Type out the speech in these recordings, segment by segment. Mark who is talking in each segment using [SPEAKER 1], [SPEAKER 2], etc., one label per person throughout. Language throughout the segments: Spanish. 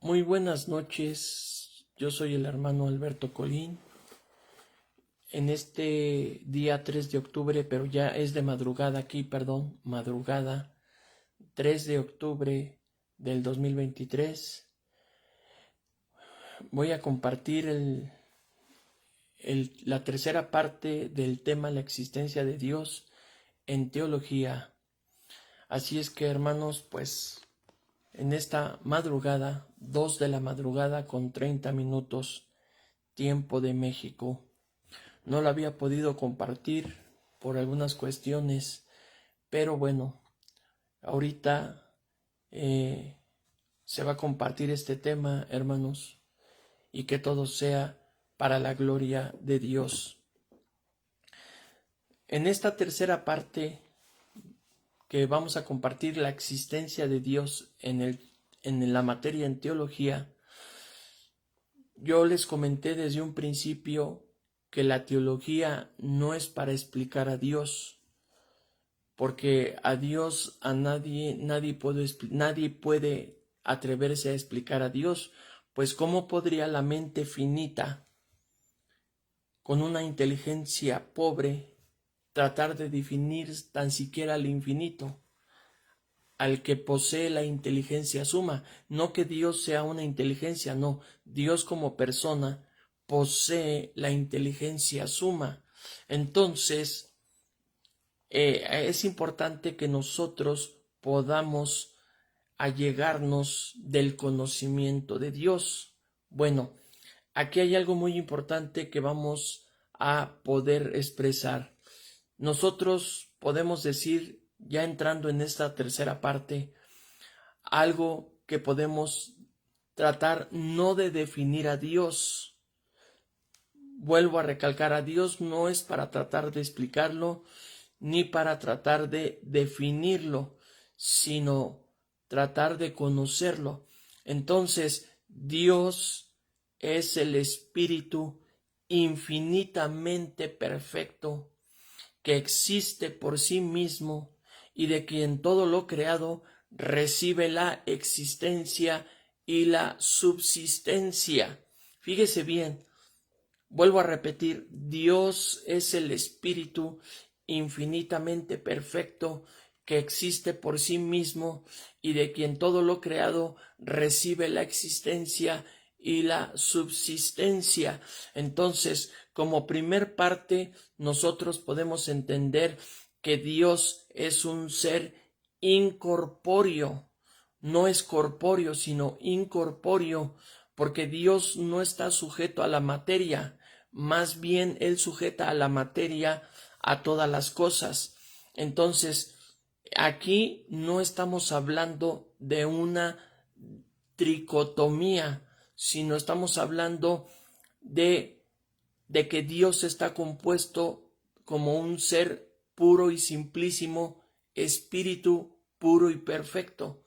[SPEAKER 1] Muy buenas noches, yo soy el hermano Alberto Colín. En este día 3 de octubre, pero ya es de madrugada aquí, perdón, madrugada 3 de octubre del 2023, voy a compartir la tercera parte del tema la existencia de Dios en teología. Así es que, hermanos, pues en esta madrugada, 2 de la madrugada con 30 minutos, tiempo de México. No lo había podido compartir por algunas cuestiones, pero bueno, ahorita se va a compartir este tema, hermanos, y que todo sea para la gloria de Dios. En esta tercera parte que vamos a compartir la existencia de Dios en la materia en teología, yo les comenté desde un principio que la teología no es para explicar a Dios, porque a Dios nadie puede atreverse a explicar a Dios, pues ¿cómo podría la mente finita, con una inteligencia pobre, tratar de definir tan siquiera el infinito, al que posee la inteligencia suma? No que Dios sea una inteligencia, no, Dios como persona posee la inteligencia suma. Entonces, es importante que nosotros podamos allegarnos del conocimiento de Dios. Bueno, aquí hay algo muy importante que vamos a poder expresar. Nosotros podemos decir, ya entrando en esta tercera parte, algo que podemos tratar no de definir a Dios. Vuelvo a recalcar, a Dios no es para tratar de explicarlo, ni para tratar de definirlo, sino tratar de conocerlo. Entonces, Dios es el Espíritu infinitamente perfecto, que existe por sí mismo y de quien todo lo creado recibe la existencia y la subsistencia. Fíjese bien, vuelvo a repetir, Dios es el Espíritu infinitamente perfecto que existe por sí mismo y de quien todo lo creado recibe la existencia y la subsistencia. Entonces, como primer parte, nosotros podemos entender que Dios es un ser incorpóreo, no es corpóreo, sino incorpóreo, porque Dios no está sujeto a la materia, más bien Él sujeta a la materia a todas las cosas. Entonces, aquí no estamos hablando de una tricotomía, sino estamos hablando de que Dios está compuesto como un ser puro y simplísimo, espíritu puro y perfecto.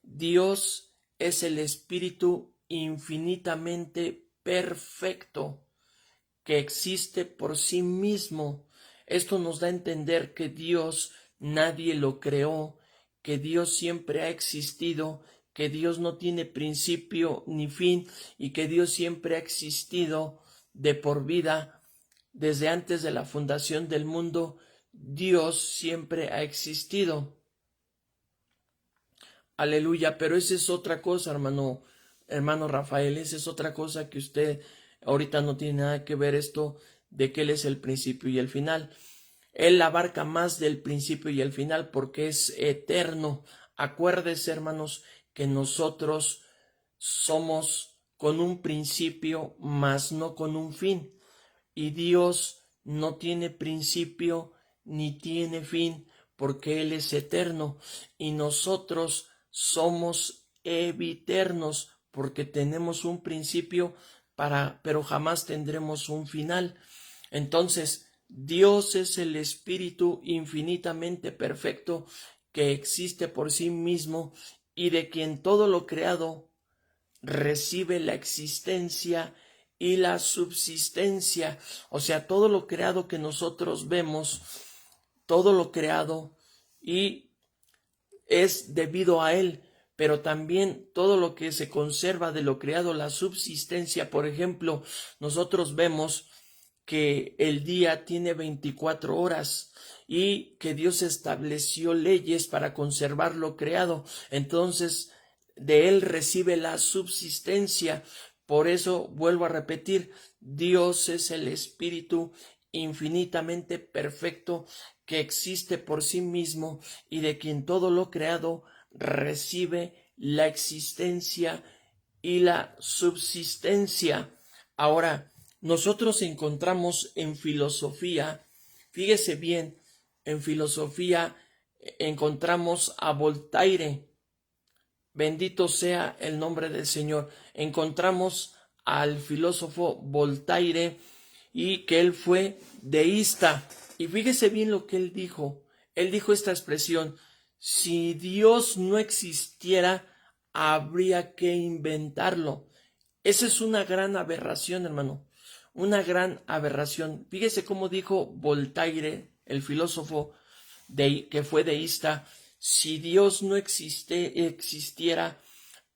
[SPEAKER 1] Dios es el Espíritu infinitamente perfecto que existe por sí mismo. Esto nos da a entender que Dios nadie lo creó, que Dios siempre ha existido, que Dios no tiene principio ni fin y que Dios siempre ha existido de por vida. Desde antes de la fundación del mundo, Dios siempre ha existido. Aleluya, pero esa es otra cosa, hermano Rafael, esa es otra cosa que usted ahorita no tiene nada que ver esto de que Él es el principio y el final. Él abarca más del principio y el final porque es eterno. Acuérdese, hermanos, que nosotros somos con un principio, mas no con un fin. Y Dios no tiene principio ni tiene fin, porque Él es eterno. Y nosotros somos eviternos, porque tenemos un principio pero jamás tendremos un final. Entonces, Dios es el Espíritu infinitamente perfecto que existe por sí mismo y de quien todo lo creado recibe la existencia y la subsistencia. O sea, todo lo creado que nosotros vemos, todo lo creado y es debido a Él, pero también todo lo que se conserva de lo creado, la subsistencia. Por ejemplo, nosotros vemos que el día tiene 24 horas y que Dios estableció leyes para conservar lo creado. Entonces, de Él recibe la subsistencia. Por eso, vuelvo a repetir, Dios es el Espíritu infinitamente perfecto que existe por sí mismo y de quien todo lo creado recibe la existencia y la subsistencia. Ahora, nosotros encontramos en filosofía, fíjese bien, en filosofía encontramos a Voltaire, bendito sea el nombre del Señor. Encontramos al filósofo Voltaire y que él fue deísta. Y fíjese bien lo que él dijo. Él dijo esta expresión: si Dios no existiera, habría que inventarlo. Esa es una gran aberración, hermano. Una gran aberración. Fíjese cómo dijo Voltaire, el filósofo que fue deísta: si Dios no existiera,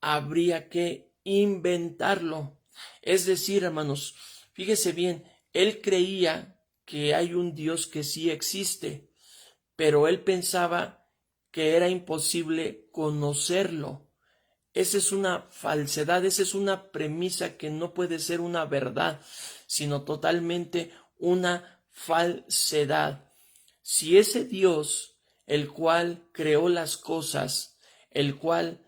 [SPEAKER 1] habría que inventarlo. Es decir, hermanos, fíjese bien, él creía que hay un Dios que sí existe, pero él pensaba que era imposible conocerlo. Esa es una falsedad, esa es una premisa que no puede ser una verdad, sino totalmente una falsedad. Si ese Dios, el cual creó las cosas, el cual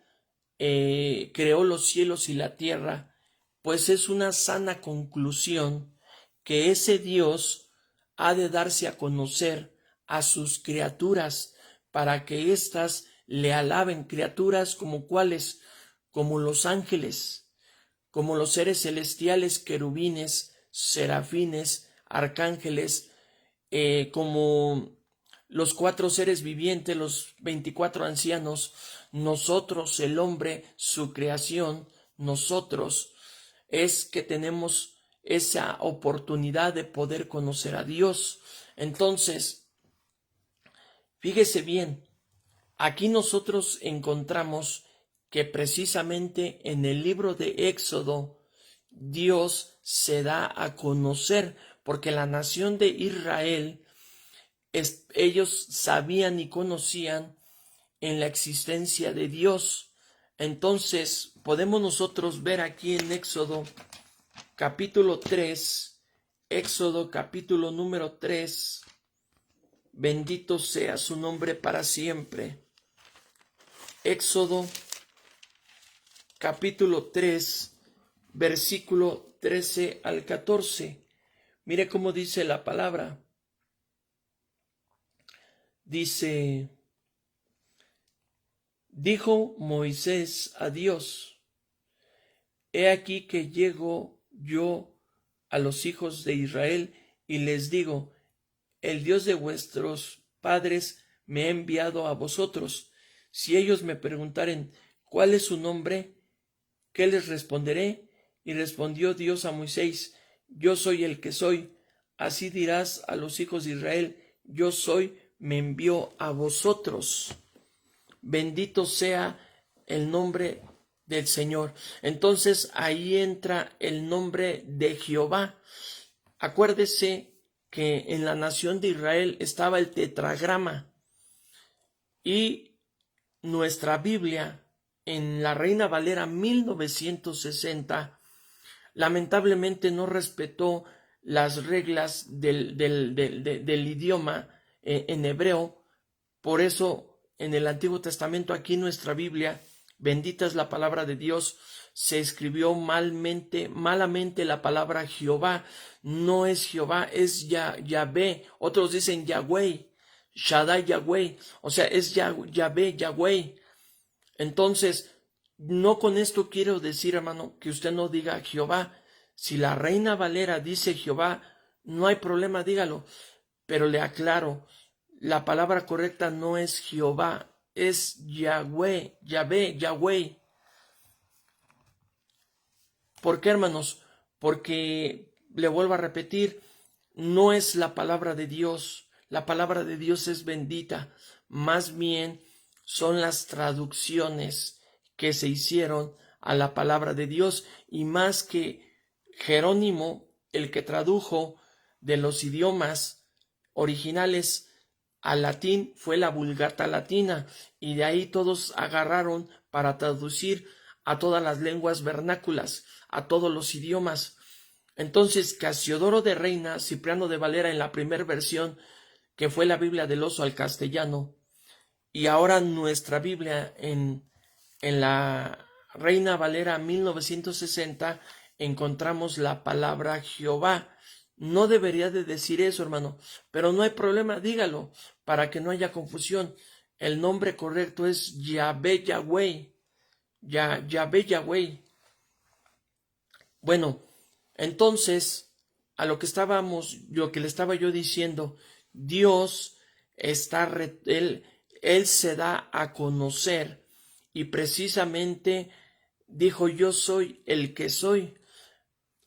[SPEAKER 1] creó los cielos y la tierra, pues es una sana conclusión que ese Dios ha de darse a conocer a sus criaturas para que éstas le alaben. Criaturas como cuáles, como los ángeles, como los seres celestiales, querubines, serafines, arcángeles, como los 4 seres vivientes, los 24 ancianos, nosotros, el hombre, su creación, nosotros, es que tenemos esa oportunidad de poder conocer a Dios. Entonces, fíjese bien, aquí nosotros encontramos que precisamente en el libro de Éxodo, Dios se da a conocer, porque la nación de Israel, ellos sabían y conocían en la existencia de Dios. Entonces, podemos nosotros ver aquí en Éxodo capítulo 3, Éxodo capítulo número 3, bendito sea su nombre para siempre. Éxodo capítulo 3, versículo 13 al 14. Mire cómo dice la palabra. Dice: dijo Moisés a Dios: he aquí que llego yo a los hijos de Israel y les digo: el Dios de vuestros padres me ha enviado a vosotros. Si ellos me preguntaren: ¿cuál es su nombre?, ¿qué les responderé? Y respondió Dios a Moisés: yo soy el que soy. Así dirás a los hijos de Israel: yo soy, me envió a vosotros. Bendito sea el nombre del Señor. Entonces ahí entra el nombre de Jehová. Acuérdese que en la nación de Israel estaba el tetragrama, y nuestra Biblia en la Reina Valera 1960 lamentablemente no respetó las reglas del idioma en hebreo. Por eso en el Antiguo Testamento, aquí en nuestra Biblia, bendita es la palabra de Dios, se escribió malamente la palabra Jehová. No es Jehová, es Yahvé. Otros dicen Yahweh, Shaddai Yahweh, o sea, es Yahvé, Yahweh. Entonces, no con esto quiero decir, hermano, que usted no diga Jehová. Si la Reina Valera dice Jehová, no hay problema, dígalo. Pero le aclaro, la palabra correcta no es Jehová, es Yahweh, Yahvé, Yahweh. ¿Por qué, hermanos? Porque, le vuelvo a repetir, no es la palabra de Dios. La palabra de Dios es bendita. Más bien son las traducciones que se hicieron a la palabra de Dios, y más que Jerónimo, el que tradujo de los idiomas originales al latín, fue la Vulgata Latina, y de ahí todos agarraron para traducir a todas las lenguas vernáculas, a todos los idiomas. Entonces Casiodoro de Reina, Cipriano de Valera en la primera versión, que fue la Biblia del Oso al castellano, y ahora nuestra Biblia en la Reina Valera 1960 encontramos la palabra Jehová. No debería de decir eso, hermano, pero no hay problema, dígalo, para que no haya confusión. El nombre correcto es Yahvé Yahweh. Yahvé Yahweh. Bueno, entonces, a lo que le estaba yo diciendo, Dios él se da a conocer, y precisamente dijo: yo soy el que soy.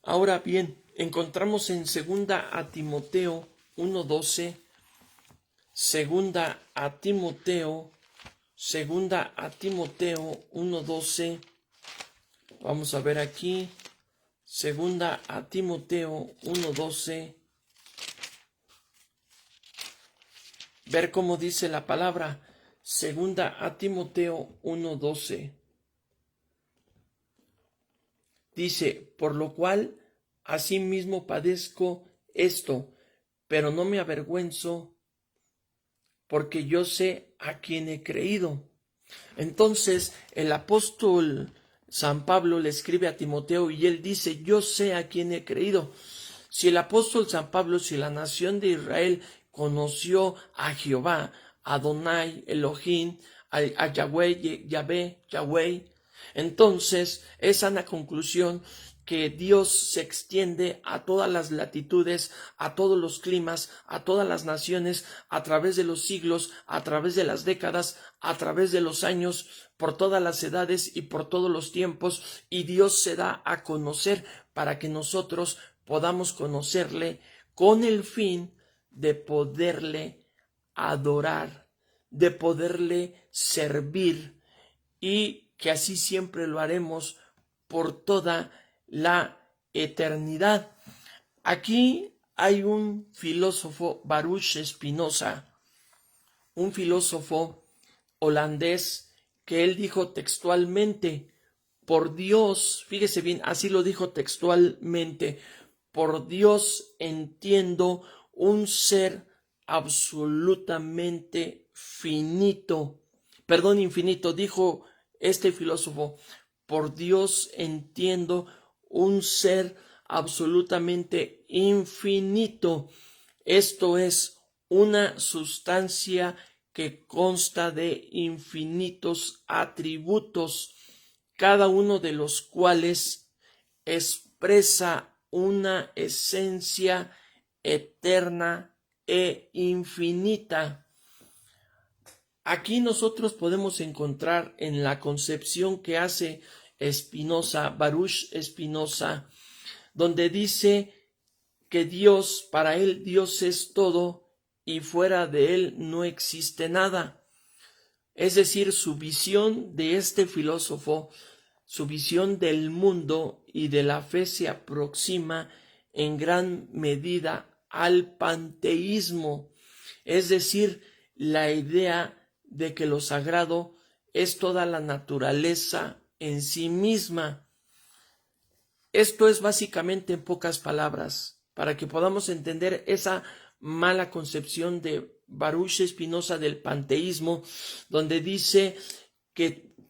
[SPEAKER 1] Ahora bien, encontramos en segunda a Timoteo 1:12, segunda a Timoteo 1:12, vamos a ver aquí, segunda a Timoteo 1:12, ver cómo dice la palabra. Segunda a Timoteo 1:12. Dice: por lo cual asimismo padezco esto, pero no me avergüenzo, porque yo sé a quién he creído. Entonces el apóstol San Pablo le escribe a Timoteo y él dice: yo sé a quién he creído. Si el apóstol San Pablo, si la nación de Israel conoció a Jehová, a Adonai, Elohim, a Yahweh, Yahweh, entonces es sana conclusión que Dios se extiende a todas las latitudes, a todos los climas, a todas las naciones, a través de los siglos, a través de las décadas, a través de los años, por todas las edades y por todos los tiempos, y Dios se da a conocer para que nosotros podamos conocerle con el fin de poderle adorar, de poderle servir, y que así siempre lo haremos por toda la eternidad. Aquí hay un filósofo, Baruch Spinoza, un filósofo holandés, que él dijo textualmente: por Dios, fíjese bien, así lo dijo textualmente: por Dios entiendo un ser absolutamente infinito, dijo este filósofo. Por Dios entiendo un ser absolutamente infinito. Esto es una sustancia que consta de infinitos atributos, cada uno de los cuales expresa una esencia eterna e infinita. Aquí nosotros podemos encontrar en la concepción que hace Spinoza, Baruch Spinoza, donde dice que Dios, para él Dios es todo y fuera de él no existe nada. Es decir, su visión de este filósofo, su visión del mundo y de la fe se aproxima en gran medida al panteísmo, es decir, la idea de que lo sagrado es toda la naturaleza en sí misma. Esto es básicamente, en pocas palabras, para que podamos entender esa mala concepción de Baruch Spinoza del panteísmo, donde dice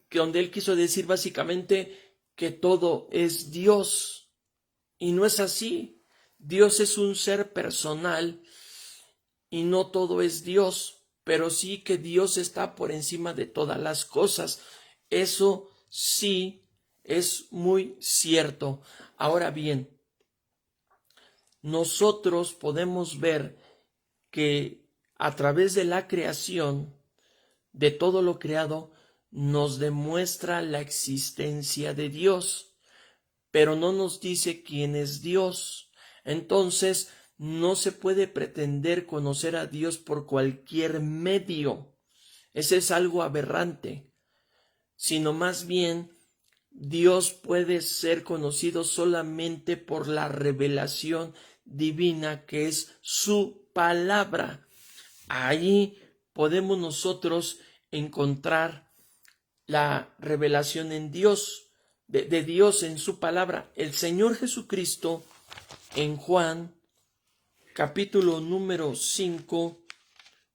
[SPEAKER 1] donde él quiso decir básicamente que todo es Dios, y no es así. Dios es un ser personal y no todo es Dios, pero sí que Dios está por encima de todas las cosas. Eso sí es muy cierto. Ahora bien, nosotros podemos ver que a través de la creación, de todo lo creado, nos demuestra la existencia de Dios, pero no nos dice quién es Dios. Entonces, no se puede pretender conocer a Dios por cualquier medio. Ese es algo aberrante. sino más bien Dios puede ser conocido solamente por la revelación divina que es su palabra. Ahí podemos nosotros encontrar la revelación en Dios, de Dios en su palabra. El Señor Jesucristo en Juan capítulo número 5,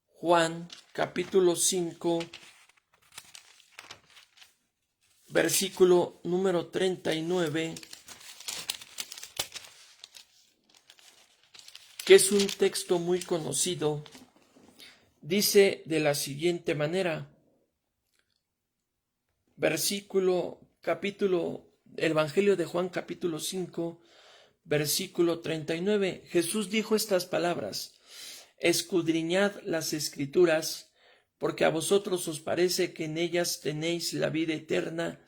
[SPEAKER 1] Juan capítulo 5, versículo número 39, que es un texto muy conocido, dice de la siguiente manera, Evangelio de Juan capítulo 5, versículo 39, Jesús dijo estas palabras: escudriñad las Escrituras, porque a vosotros os parece que en ellas tenéis la vida eterna,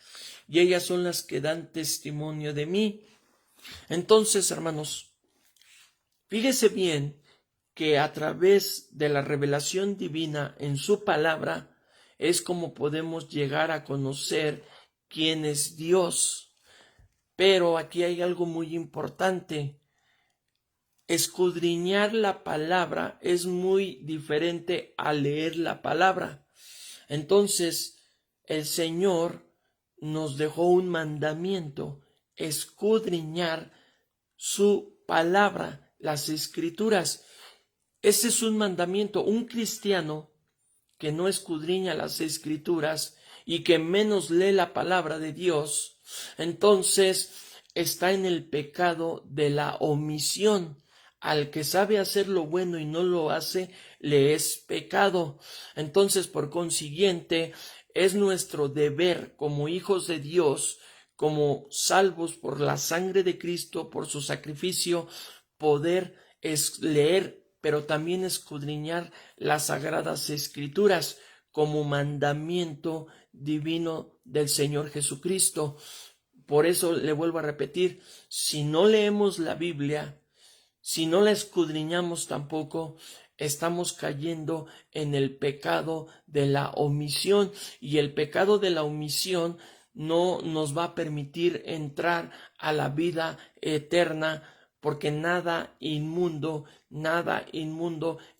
[SPEAKER 1] y ellas son las que dan testimonio de mí. Entonces, hermanos, fíjese bien que a través de la revelación divina en su palabra es como podemos llegar a conocer quién es Dios. Pero aquí hay algo muy importante. Escudriñar la palabra es muy diferente a leer la palabra. Entonces, el Señor nos dejó un mandamiento: escudriñar su palabra, las Escrituras. Ese es un mandamiento. Un cristiano que no escudriña las Escrituras y que menos lee la palabra de Dios, entonces está en el pecado de la omisión. Al que sabe hacer lo bueno y no lo hace, le es pecado. Entonces, por consiguiente, es nuestro deber como hijos de Dios, como salvos por la sangre de Cristo, por su sacrificio, poder leer, pero también escudriñar las sagradas Escrituras como mandamiento divino del Señor Jesucristo. Por eso le vuelvo a repetir, si no leemos la Biblia, si no la escudriñamos tampoco, estamos cayendo en el pecado de la omisión, y el pecado de la omisión no nos va a permitir entrar a la vida eterna, porque nada inmundo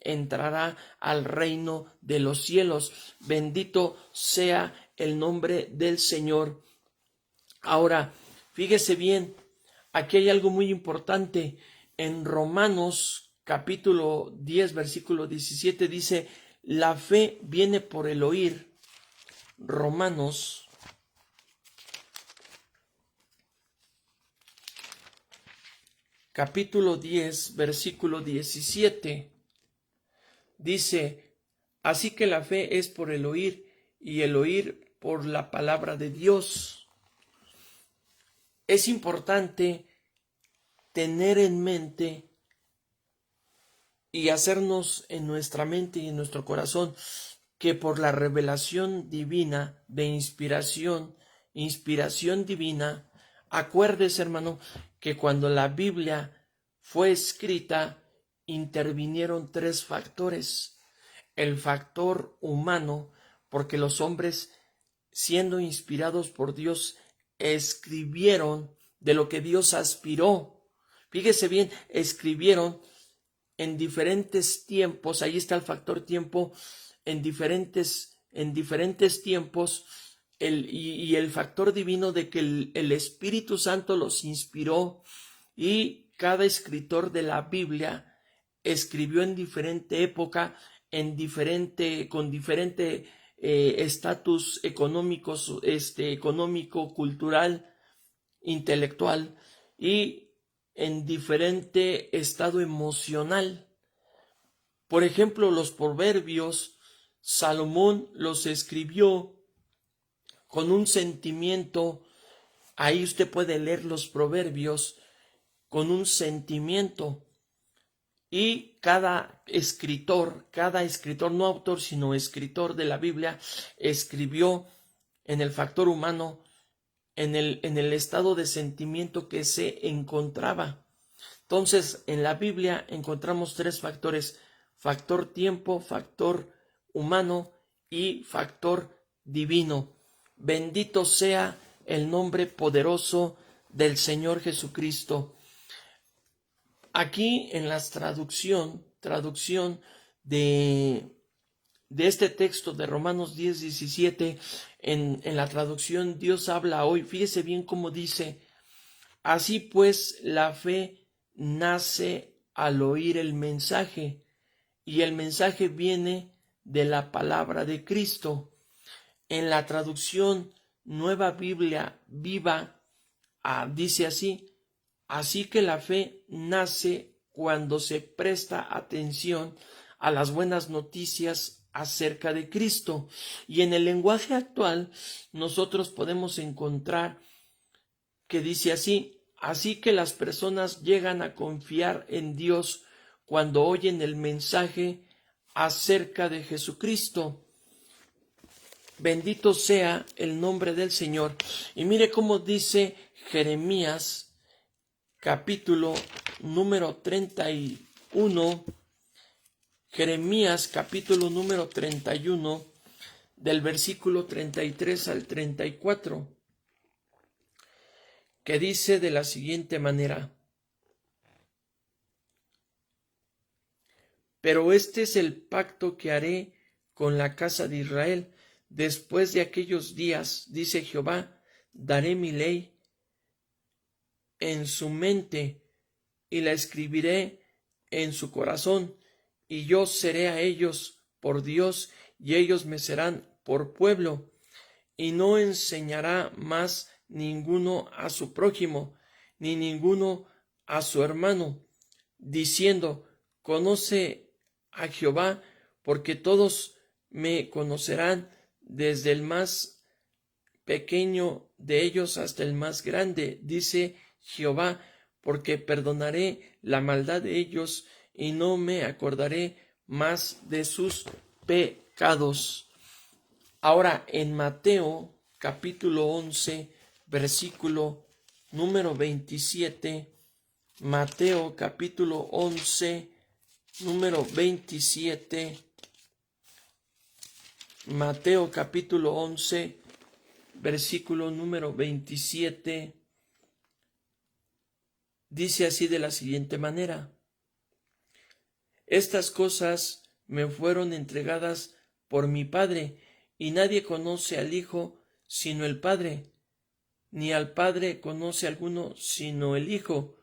[SPEAKER 1] entrará al reino de los cielos. Bendito sea el nombre del Señor. Ahora, fíjese bien, aquí hay algo muy importante. En Romanos capítulo 10, versículo 17 dice: la fe viene por el oír. Romanos capítulo 10, versículo 17 dice: así que la fe es por el oír, y el oír por la palabra de Dios. Es importante tener en mente y hacernos en nuestra mente y en nuestro corazón que por la revelación divina de inspiración divina, acuérdese, hermano, que cuando la Biblia fue escrita intervinieron tres factores. El factor humano, porque los hombres, siendo inspirados por Dios, escribieron de lo que Dios aspiró. Fíjese bien, escribieron en diferentes tiempos. Ahí está el factor tiempo, en diferentes tiempos, y el factor divino de que el Espíritu Santo los inspiró, y cada escritor de la Biblia escribió en diferente época, con diferente estatus económico, cultural, intelectual, y en diferente estado emocional. Por ejemplo, los proverbios, Salomón los escribió con un sentimiento. Ahí usted puede leer los proverbios con un sentimiento. Y cada escritor, no autor, sino escritor de la Biblia, escribió en el factor humano, en el estado de sentimiento que se encontraba. Entonces, en la Biblia encontramos tres factores: factor tiempo, factor humano y factor divino. Bendito sea el nombre poderoso del Señor Jesucristo. Aquí en la traducción de este texto de Romanos 10:17, en la traducción Dios habla hoy, fíjese bien cómo dice: así pues la fe nace al oír el mensaje, y el mensaje viene de la palabra de Cristo. En la traducción Nueva Biblia Viva, dice así: así que la fe nace cuando se presta atención a las buenas noticias acerca de Cristo. Y en el lenguaje actual nosotros podemos encontrar que dice así: así que las personas llegan a confiar en Dios cuando oyen el mensaje acerca de Jesucristo. Bendito sea el nombre del Señor. Y mire cómo dice Jeremías capítulo número 31, Jeremías capítulo número 31, del versículo 33 al 34, que dice de la siguiente manera: pero este es el pacto que haré con la casa de Israel después de aquellos días, dice Jehová, daré mi ley en su mente y la escribiré en su corazón, y yo seré a ellos por Dios, y ellos me serán por pueblo. Y no enseñará más ninguno a su prójimo, ni ninguno a su hermano, diciendo: conoce a Jehová, porque todos me conocerán, desde el más pequeño de ellos hasta el más grande, dice Jehová, porque perdonaré la maldad de ellos y no me acordaré más de sus pecados. Ahora en Mateo capítulo 11, versículo número 27, Mateo capítulo 11, número 27, Mateo capítulo 11, versículo número 27, dice así de la siguiente manera: estas cosas me fueron entregadas por mi Padre, y nadie conoce al Hijo sino el Padre, ni al Padre conoce alguno sino el Hijo,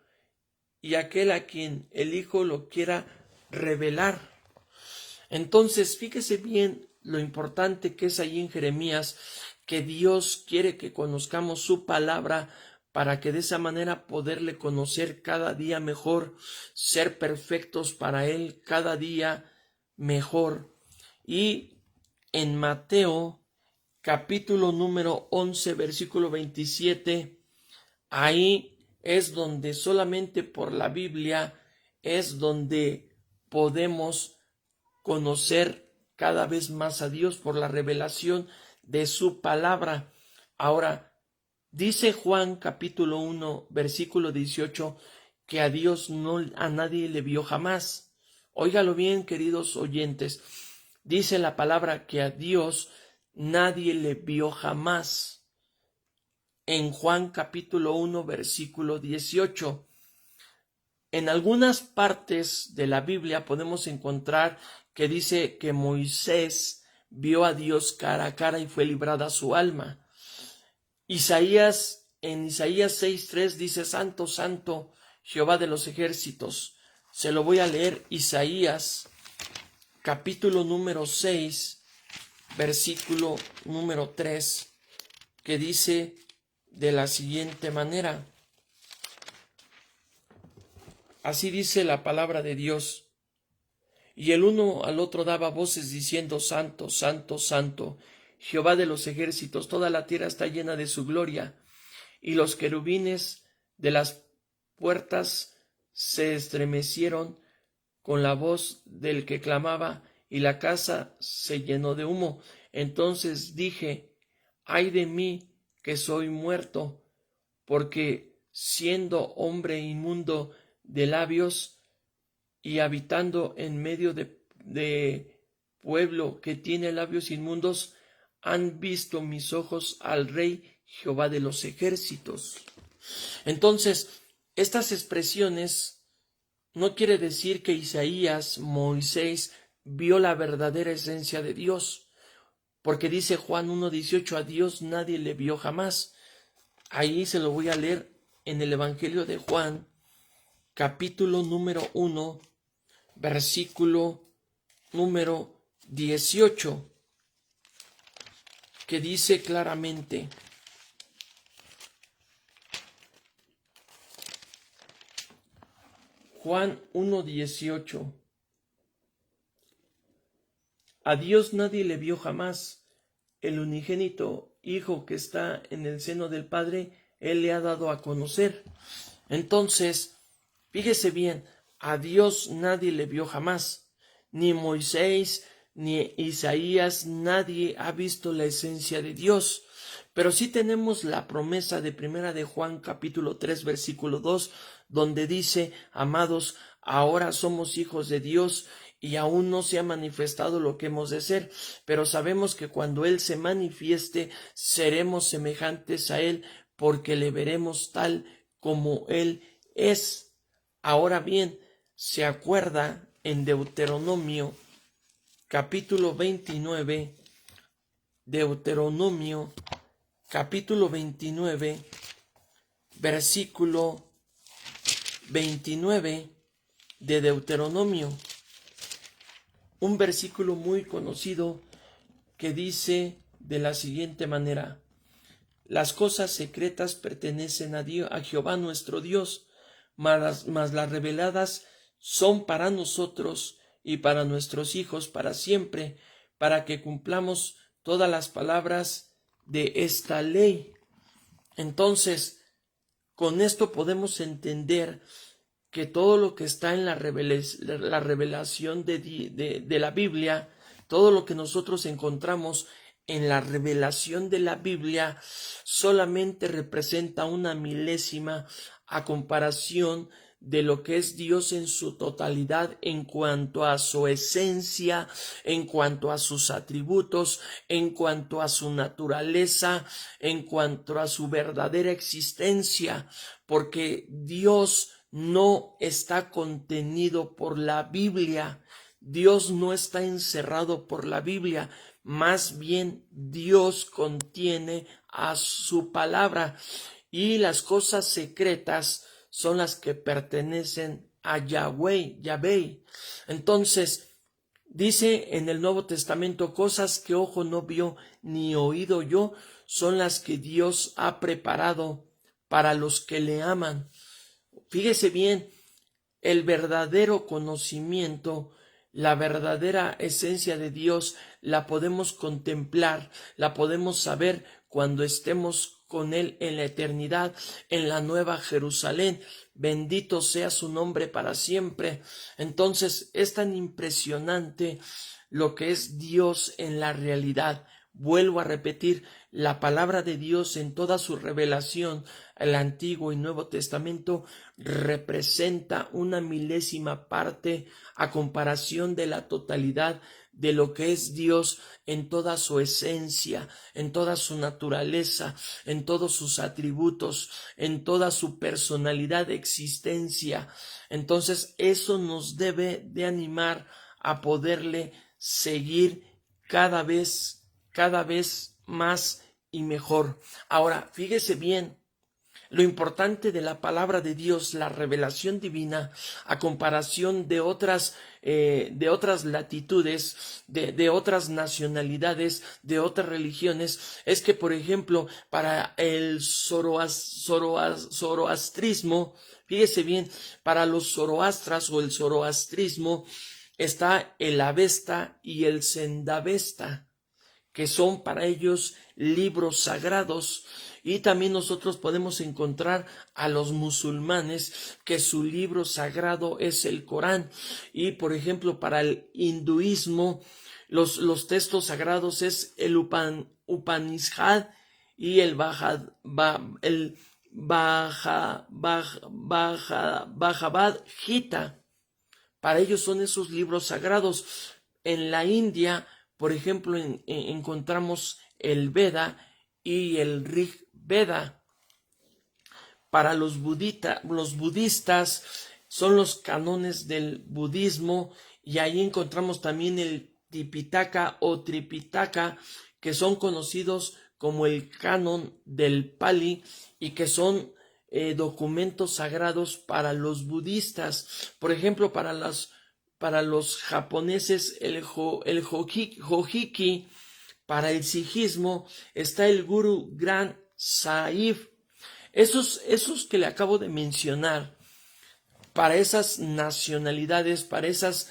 [SPEAKER 1] y aquel a quien el Hijo lo quiera revelar. Entonces, fíjese bien lo importante que es ahí en Jeremías, que Dios quiere que conozcamos su palabra para que de esa manera poderle conocer cada día mejor, ser perfectos para Él cada día mejor. Y en Mateo capítulo número 11, versículo 27, ahí es donde solamente por la Biblia es donde podemos conocer cada vez más a Dios por la revelación de su palabra. Ahora, dice Juan capítulo 1, versículo 18, que a Dios a nadie le vio jamás. Óigalo bien, queridos oyentes. Dice la palabra que a Dios nadie le vio jamás. En Juan capítulo 1, versículo 18. En algunas partes de la Biblia podemos encontrar que dice que Moisés vio a Dios cara a cara y fue librada su alma. En Isaías 6:3 dice: santo, santo, Jehová de los ejércitos. Se lo voy a leer, Isaías capítulo número 6, versículo número 3, que dice de la siguiente manera: así dice la palabra de Dios. Y el uno al otro daba voces diciendo: santo, santo, santo, Jehová de los ejércitos, toda la tierra está llena de su gloria. Y los querubines de las puertas se estremecieron con la voz del que clamaba, y la casa se llenó de humo. Entonces dije: ay de mí, que soy muerto, porque siendo hombre inmundo de labios y habitando en medio de pueblo que tiene labios inmundos, han visto mis ojos al Rey Jehová de los ejércitos. Entonces, estas expresiones no quiere decir que Isaías, Moisés, vio la verdadera esencia de Dios, porque dice Juan 1:18, a Dios nadie le vio jamás. Ahí se lo voy a leer en el Evangelio de Juan, capítulo número 1, versículo número 18, que dice claramente: Juan 1:18, a Dios nadie le vio jamás, el unigénito Hijo que está en el seno del Padre, Él le ha dado a conocer. Entonces, fíjese bien, a Dios nadie le vio jamás, ni Moisés, ni Isaías, nadie ha visto la esencia de Dios. Pero sí tenemos la promesa de Primera de Juan capítulo 3 versículo 2, donde dice: amados, ahora somos hijos de Dios y aún no se ha manifestado lo que hemos de ser, pero sabemos que cuando Él se manifieste seremos semejantes a Él, porque le veremos tal como Él es. Ahora bien, se acuerda en Deuteronomio capítulo 29, Deuteronomio capítulo 29, versículo 29 de Deuteronomio, un versículo muy conocido que dice de la siguiente manera: las cosas secretas pertenecen a Dios, a Jehová nuestro Dios, mas las reveladas son para nosotros y para nuestros hijos para siempre, para que cumplamos todas las palabras de esta ley. Entonces, con esto podemos entender que todo lo que está en la revelación de la Biblia, todo lo que nosotros encontramos en la revelación de la Biblia, solamente representa una milésima a comparación de lo que es Dios en su totalidad, en cuanto a su esencia, en cuanto a sus atributos, en cuanto a su naturaleza, en cuanto a su verdadera existencia, porque Dios no está contenido por la Biblia, Dios no está encerrado por la Biblia, más bien Dios contiene a su palabra, y las cosas secretas son las que pertenecen a Yahvé. Entonces, dice en el Nuevo Testamento: cosas que ojo no vio ni oído yo, son las que Dios ha preparado para los que le aman. Fíjese bien, el verdadero conocimiento, la verdadera esencia de Dios, la podemos contemplar, la podemos saber cuando estemos con Él en la eternidad, en la nueva Jerusalén. Bendito sea su nombre para siempre. Entonces, es tan impresionante lo que es Dios en la realidad. Vuelvo a repetir, la palabra de Dios en toda su revelación, el Antiguo y Nuevo Testamento, representa una milésima parte a comparación de la totalidad de lo que es Dios en toda su esencia, en toda su naturaleza, en todos sus atributos, en toda su personalidad de existencia. Entonces, eso nos debe de animar a poderle seguir cada vez más y mejor. Ahora, fíjese bien, lo importante de la palabra de Dios, la revelación divina, a comparación de otras latitudes, de otras nacionalidades, de otras religiones, es que, por ejemplo, para el zoroastrismo, fíjese bien, para los zoroastras o el zoroastrismo está el Avesta y el Zendavesta, que son para ellos libros sagrados. Y también nosotros podemos encontrar a los musulmanes, que su libro sagrado es el Corán. Y por ejemplo, para el hinduismo, los textos sagrados es el Upanishad y el Bhagavad Gita. Para ellos son esos libros sagrados. En la India, por ejemplo, encontramos el Veda y el Rig Veda. Para los budistas son los cánones del budismo, y ahí encontramos también el Tipitaka o Tripitaka, que son conocidos como el canon del Pali y que son documentos sagrados para los budistas. Por ejemplo, para los japoneses el Hojiki. Para el sijismo está el Guru Granth Sahib. Esos que le acabo de mencionar, para esas nacionalidades, para esas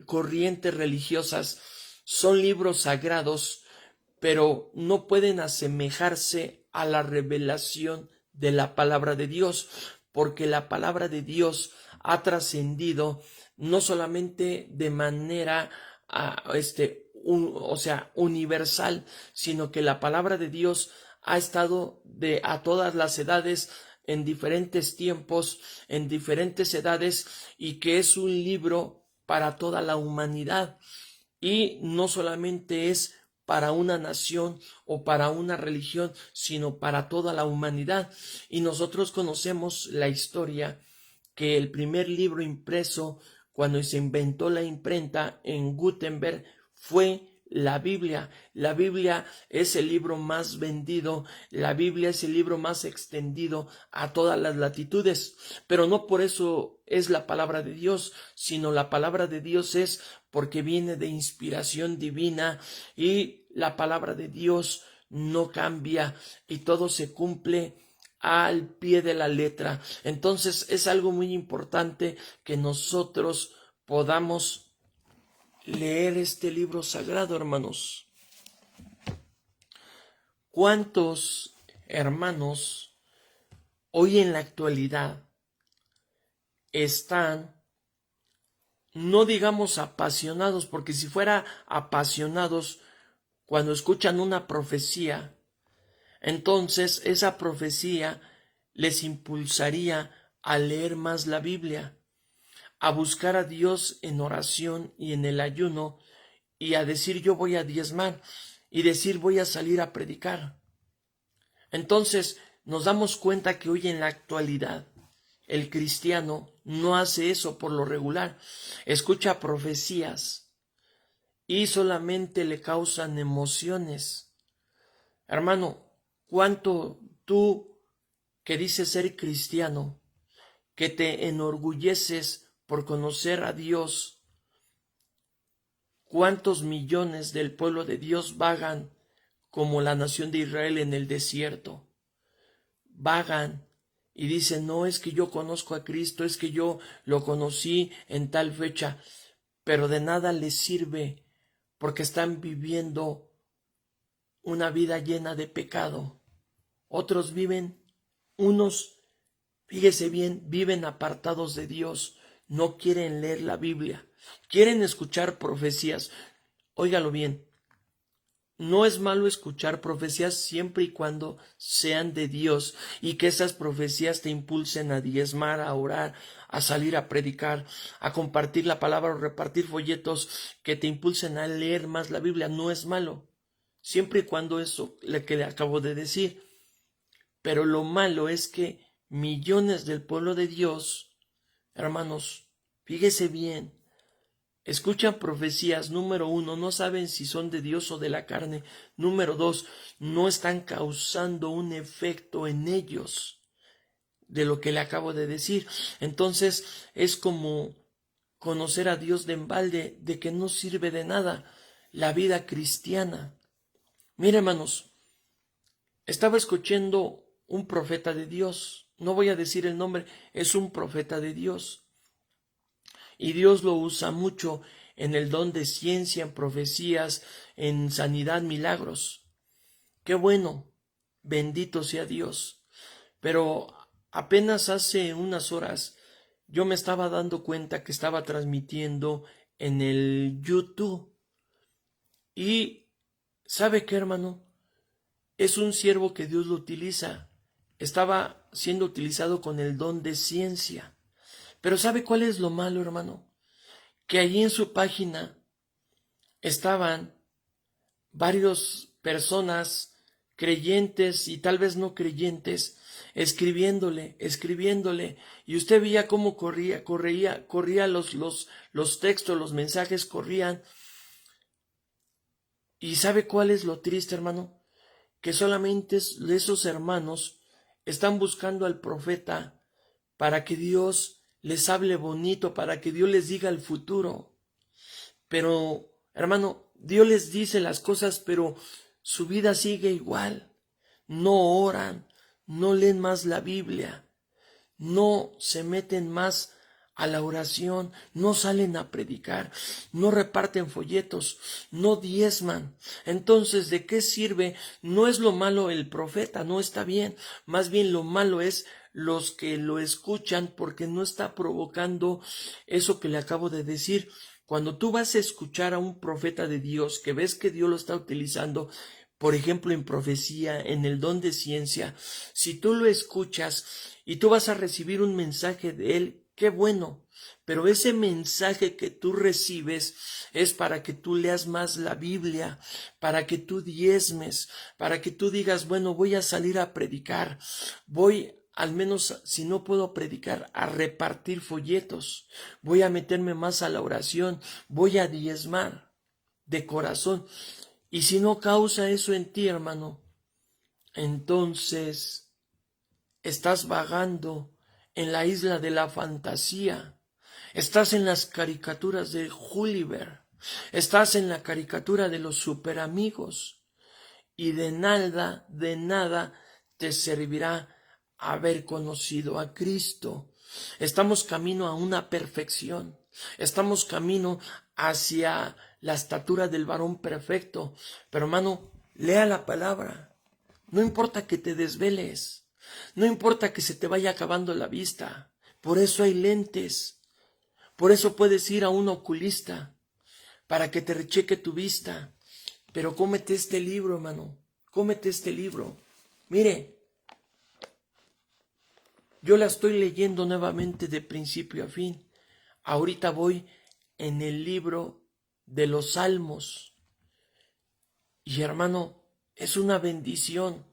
[SPEAKER 1] corrientes religiosas, son libros sagrados, pero no pueden asemejarse a la revelación de la palabra de Dios, porque la palabra de Dios ha trascendido no solamente de manera universal, sino que la palabra de Dios ha estado a todas las edades, en diferentes tiempos, en diferentes edades, y que es un libro para toda la humanidad, y no solamente es para una nación o para una religión, sino para toda la humanidad. Y nosotros conocemos la historia que el primer libro impreso, cuando se inventó la imprenta en Gutenberg, fue la Biblia. La Biblia es el libro más vendido, la Biblia es el libro más extendido a todas las latitudes, pero no por eso es la palabra de Dios, sino la palabra de Dios es porque viene de inspiración divina, y la palabra de Dios no cambia y todo se cumple al pie de la letra. Entonces es algo muy importante que nosotros podamos leer este libro sagrado, hermanos. ¿Cuántos hermanos hoy en la actualidad están, no digamos apasionados, porque si fuera apasionados, cuando escuchan una profecía, entonces esa profecía les impulsaría a leer más la Biblia, a buscar a Dios en oración y en el ayuno, y a decir yo voy a diezmar, y decir voy a salir a predicar? Entonces nos damos cuenta que hoy en la actualidad el cristiano no hace eso por lo regular. Escucha profecías y solamente le causan emociones. Hermano, ¿cuánto tú, que dices ser cristiano, que te enorgulleces por conocer a Dios, cuántos millones del pueblo de Dios vagan como la nación de Israel en el desierto? Vagan y dicen, no, es que yo conozco a Cristo, es que yo lo conocí en tal fecha, pero de nada les sirve, porque están viviendo una vida llena de pecado. Otros unos, fíjese bien, viven apartados de Dios, no quieren leer la Biblia, quieren escuchar profecías. Óigalo bien, no es malo escuchar profecías siempre y cuando sean de Dios y que esas profecías te impulsen a diezmar, a orar, a salir a predicar, a compartir la palabra o repartir folletos que te impulsen a leer más la Biblia. No es malo, siempre y cuando eso que le acabo de decir. Pero lo malo es que millones del pueblo de Dios, hermanos, fíjese bien, escuchan profecías. Número 1, no saben si son de Dios o de la carne. Número 2, no están causando un efecto en ellos de lo que le acabo de decir. Entonces es como conocer a Dios de embalde, de que no sirve de nada la vida cristiana. Mire, hermanos, estaba escuchando un profeta de Dios, no voy a decir el nombre, es un profeta de Dios. Y Dios lo usa mucho en el don de ciencia, en profecías, en sanidad, milagros. ¡Qué bueno! Bendito sea Dios. Pero apenas hace unas horas yo me estaba dando cuenta que estaba transmitiendo en el YouTube. Y ¿sabe qué, hermano? Es un siervo que Dios lo utiliza. Estaba siendo utilizado con el don de ciencia. Pero ¿sabe cuál es lo malo, hermano? Que allí en su página estaban varios personas creyentes y tal vez no creyentes, escribiéndole, y usted veía cómo corría los textos, los mensajes corrían. ¿Y sabe cuál es lo triste, hermano? Que solamente esos hermanos están buscando al profeta para que Dios les hable bonito, para que Dios les diga el futuro. Pero, hermano, Dios les dice las cosas, pero su vida sigue igual. No oran, no leen más la Biblia, no se meten más a la oración, no salen a predicar, no reparten folletos, no diezman. Entonces, ¿de qué sirve? No es lo malo el profeta, no está bien. Más bien lo malo es los que lo escuchan, porque no está provocando eso que le acabo de decir. Cuando tú vas a escuchar a un profeta de Dios, que ves que Dios lo está utilizando, por ejemplo, en profecía, en el don de ciencia, si tú lo escuchas y tú vas a recibir un mensaje de él, qué bueno, pero ese mensaje que tú recibes es para que tú leas más la Biblia, para que tú diezmes, para que tú digas, bueno, voy a salir a predicar, voy, al menos si no puedo predicar, a repartir folletos, voy a meterme más a la oración, voy a diezmar de corazón. Y si no causa eso en ti, hermano, entonces estás vagando en la isla de la fantasía, estás en las caricaturas de Gulliver, estás en la caricatura de los superamigos, y de nada te servirá haber conocido a Cristo. Estamos camino a una perfección, estamos camino hacia la estatura del varón perfecto, pero hermano, lea la palabra, no importa que te desveles, no importa que se te vaya acabando la vista, por eso hay lentes, por eso puedes ir a un oculista, para que te recheque tu vista, pero cómete este libro, hermano, cómete este libro. Mire, yo la estoy leyendo nuevamente de principio a fin. Ahorita voy en el libro de los Salmos. Y hermano, es una bendición.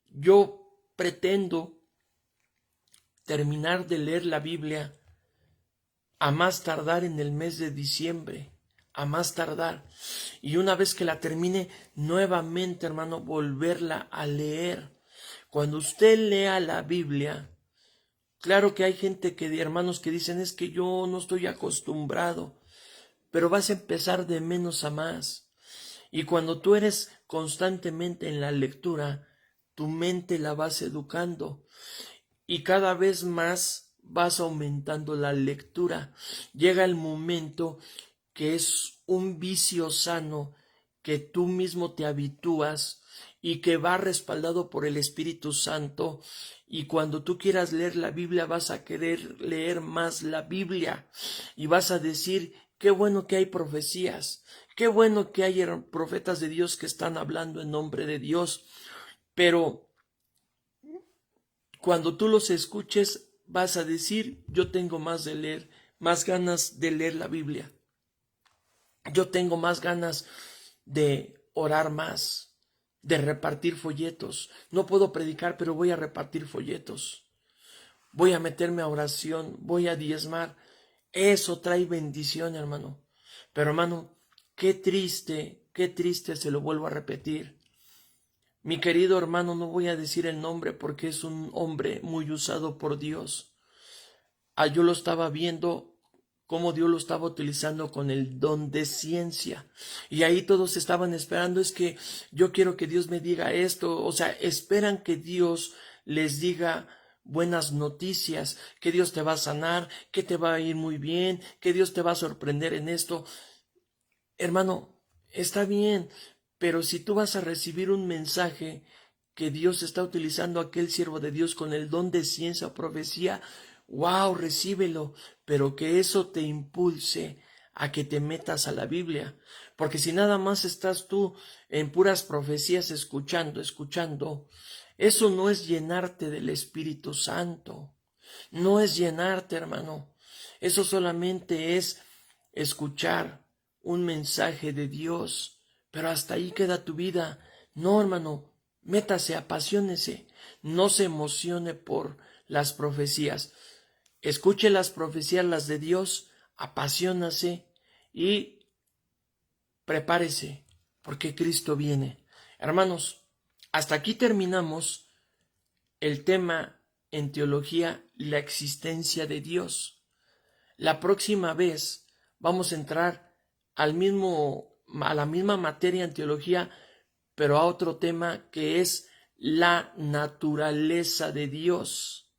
[SPEAKER 1] Yo pretendo terminar de leer la Biblia a más tardar en el mes de diciembre, a más tardar. Y una vez que la termine, nuevamente, hermano, volverla a leer. Cuando usted lea la Biblia, claro que hay gente hermanos que dicen, es que yo no estoy acostumbrado, pero vas a empezar de menos a más. Y cuando tú eres constantemente en la lectura, tu mente la vas educando y cada vez más vas aumentando la lectura. Llega el momento que es un vicio sano, que tú mismo te habitúas y que va respaldado por el Espíritu Santo, y cuando tú quieras leer la Biblia vas a querer leer más la Biblia y vas a decir, qué bueno que hay profecías, qué bueno que hay profetas de Dios que están hablando en nombre de Dios, pero cuando tú los escuches vas a decir, yo tengo más ganas de leer la Biblia, yo tengo más ganas de orar más, de repartir folletos. No puedo predicar, pero voy a repartir folletos. Voy a meterme a oración, voy a diezmar. Eso trae bendición, hermano. Pero, hermano, qué triste, se lo vuelvo a repetir. Mi querido hermano, no voy a decir el nombre porque es un hombre muy usado por Dios. Yo lo estaba viendo cómo Dios lo estaba utilizando con el don de ciencia. Y ahí todos estaban esperando, es que yo quiero que Dios me diga esto. O sea, esperan que Dios les diga buenas noticias, que Dios te va a sanar, que te va a ir muy bien, que Dios te va a sorprender en esto. Hermano, está bien, pero si tú vas a recibir un mensaje que Dios está utilizando a aquel siervo de Dios con el don de ciencia o profecía, wow, recíbelo, pero que eso te impulse a que te metas a la Biblia, porque si nada más estás tú en puras profecías escuchando, eso no es llenarte del Espíritu Santo, no es llenarte, hermano, eso solamente es escuchar un mensaje de Dios, pero hasta ahí queda tu vida. No, hermano, métase, apasionese, no se emocione por las profecías. Escuche las profecías, las de Dios, apasionase y prepárese, porque Cristo viene. Hermanos, hasta aquí terminamos el tema en teología, la existencia de Dios. La próxima vez vamos a entrar a la misma materia en teología, pero a otro tema que es la naturaleza de Dios.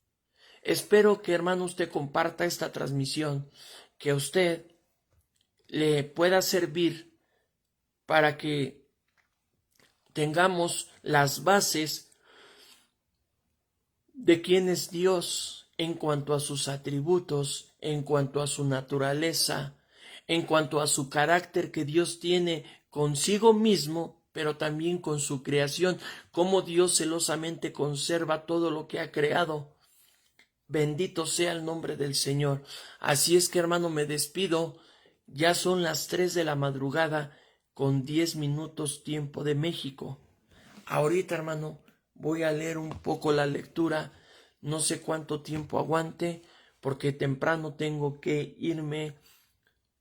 [SPEAKER 1] Espero que, hermano, usted comparta esta transmisión, que a usted le pueda servir para que tengamos las bases de quién es Dios en cuanto a sus atributos, en cuanto a su naturaleza, en cuanto a su carácter que Dios tiene consigo mismo, pero también con su creación, cómo Dios celosamente conserva todo lo que ha creado. Bendito sea el nombre del Señor. Así es que, hermano, me despido. Ya son las 3 de la madrugada con 10 minutos tiempo de México. Ahorita, hermano, voy a leer un poco la lectura. No sé cuánto tiempo aguante, porque temprano tengo que irme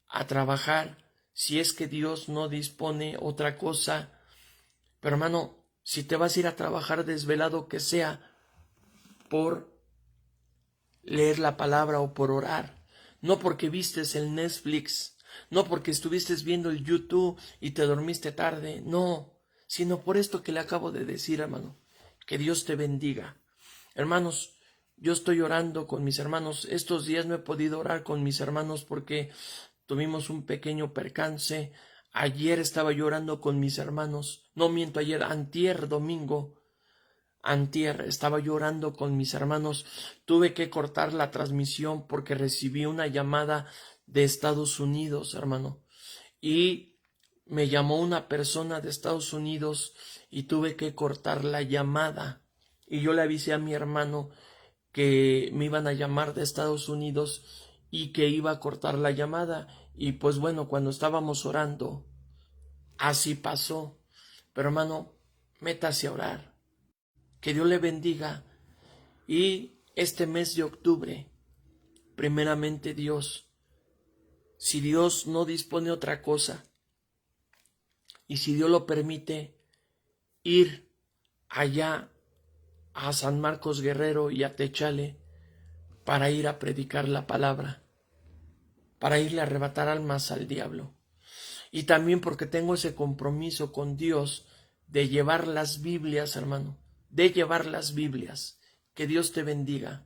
[SPEAKER 1] a trabajar, si es que Dios no dispone otra cosa. Pero, hermano, si te vas a ir a trabajar desvelado, que sea por leer la palabra o por orar, no porque vistes el Netflix, no porque estuviste viendo el YouTube y te dormiste tarde, no, sino por esto que le acabo de decir, hermano. Que Dios te bendiga. Hermanos, yo estoy orando con mis hermanos. Estos días no he podido orar con mis hermanos porque tuvimos un pequeño percance. Ayer estaba yo orando con mis hermanos. No miento, antier domingo. Antier estaba yo orando con mis hermanos. Tuve que cortar la transmisión porque recibí una llamada de Estados Unidos, hermano. Y me llamó una persona de Estados Unidos y tuve que cortar la llamada. Y yo le avisé a mi hermano que me iban a llamar de Estados Unidos y que iba a cortar la llamada. Y pues bueno, cuando estábamos orando, así pasó. Pero hermano, métase a orar. Que Dios le bendiga. Y este mes de octubre, primeramente Dios, si Dios no dispone otra cosa, y si Dios lo permite, ir allá a San Marcos Guerrero y a Techale para ir a predicar la palabra, para irle a arrebatar almas al diablo. Y también porque tengo ese compromiso con Dios de llevar las Biblias, hermano, de llevar las Biblias. Que Dios te bendiga.